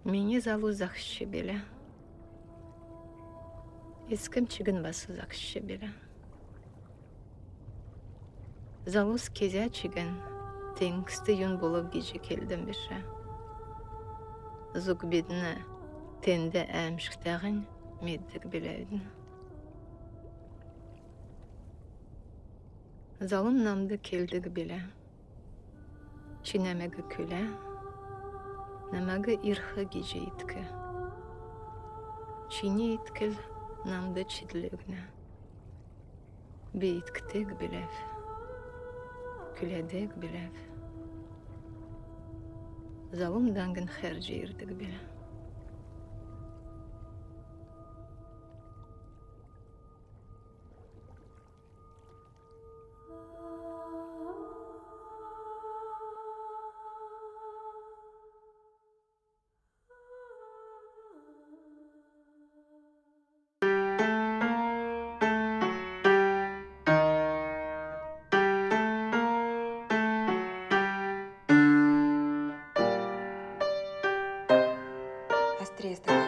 Мені залу захще біле. Ескім чігін басы захще біле. Залус кезя чігін, теңкісті юн болып геже келдім біше. Зук бедіні тенде әмшіктағын меддік біләйдін. Залым намды келдік біле. Чинәмәгі күлі, намәгі ирхы геже еткі. Чине еткіл намды чидлігіні. Бейткітік біләв, күләдік біләв. Залым даңгын хәр жейірдік біле. Острее стакан.